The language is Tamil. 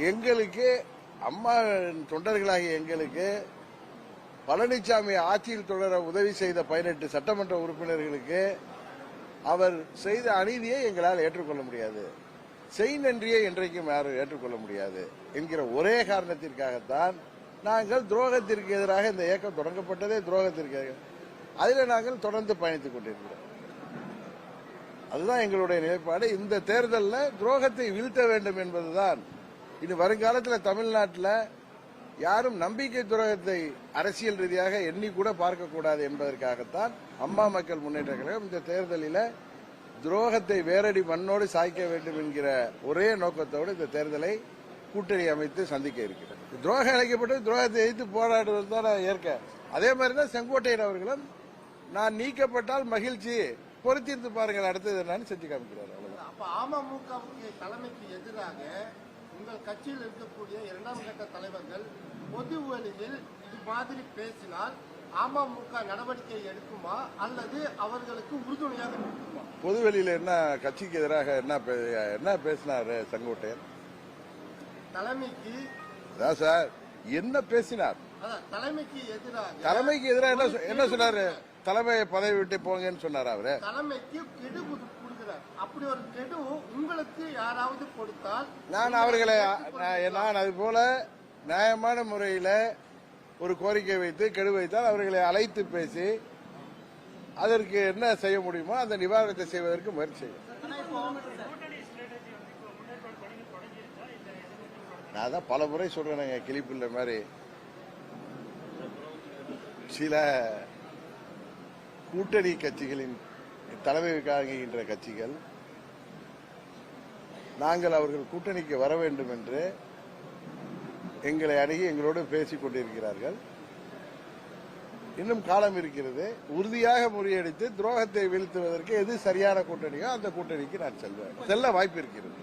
எங்களுக்கு அம்மா தொண்டர்களாகிய எங்களுக்கு பழனிசாமி ஆட்சியில் தொடர உதவி செய்த 18 சட்டமன்ற உறுப்பினர்களுக்கு அவர் செய்த அநீதியை எங்களால் ஏற்றுக்கொள்ள முடியாது, செய் நன்றியை என்றைக்கும் யாரும் ஏற்றுக்கொள்ள முடியாது என்கிற ஒரே காரணத்திற்காகத்தான் நாங்கள் துரோகத்திற்கு எதிராக இந்த இயக்கம் தொடங்கப்பட்டதே துரோகத்திற்கு. அதில் நாங்கள் தொடர்ந்து பயணித்துக் கொண்டிருக்கிறோம். அதுதான் எங்களுடைய நிலைப்பாடு. இந்த தேர்தலில் துரோகத்தை வீழ்த்த வேண்டும் என்பதுதான். இனி வருங்காலத்தில் தமிழ்நாட்டில் யாரும் நம்பிக்கை துரோகத்தை அரசியல் ரீதியாக எண்ணி கூட பார்க்கக்கூடாது என்பதற்காகத்தான் அம்மா மக்கள் முன்னேற்ற கழகம் இந்த தேர்தலில் துரோகத்தை வேரடி மண்ணோடு சாய்க்க வேண்டும் என்கிற ஒரே நோக்கத்தோடு இந்த தேர்தலை கூட்டணி அமைத்து சந்திக்க இருக்கிறது. துரோகம் இழைக்கப்பட்டு துரோகத்தை எதிர்த்து போராடுவது தான் ஏற்க. அதே மாதிரிதான் செங்கோட்டையன் அவர்களும் நான் நீக்கப்பட்டால் மகிழ்ச்சி, பொறுத்திருந்து பாருங்கள் அடுத்தது என்னன்னு செஞ்சு காமிக்கிறார். அப்ப அமமுகவுக்கு தலைமைக்கு எதிராக உங்கள் கட்சியில் இருக்கக்கூடிய 2ஆம் கட்ட தலைவர்கள் பொது வழியில் இது மாதிரி பேசினால் அமமுக நடவடிக்கை எடுக்குமா அல்லது அவர்களுக்கு உறுதுணையாக இருக்குமா? பொதுவெளியில என்ன கட்சிக்கு எதிராக என்ன பேசினாரு செங்கோட்டையன்? தலைமைக்கு அதான் சார் என்ன பேசினார்? தலைமைக்கு எதிராக என்ன சொன்னாரு? தலைமை பதவி விட்டு போங்கன்னு சொன்னார். அவரு தலைமைக்கு கெடு கொடுக்கிறார். அப்படி ஒரு கெடு உங்களுக்கு யாராவது கொடுத்தால் நான் அது போல நியாயமான முறையில் ஒரு கோரிக்கை வைத்து கெடு வைத்தால் அவர்களை அழைத்து பேசி அதற்கு என்ன செய்ய முடியுமோ அந்த நிவாரணத்தை செய்வதற்கு முயற்சி செய்யும். நான் தான் பல முறை சொல்றேன், கிளிப்பிள்ள மாதிரி சில கூட்டணி கட்சிகளின் தலைமை காண்கின்ற கட்சிகள் நாங்கள் அவர்கள் கூட்டணிக்கு வர வேண்டும் என்று எங்களை அணுகி எங்களோடு பேசிக் கொண்டிருக்கிறார்கள். இன்னும் காலம் இருக்கிறது. உறுதியாக முறியடித்து துரோகத்தை வீழ்த்துவதற்கு எது சரியான கூட்டணியோ அந்த கூட்டணிக்கு நான் செல்ல வாய்ப்பு இருக்கிறது.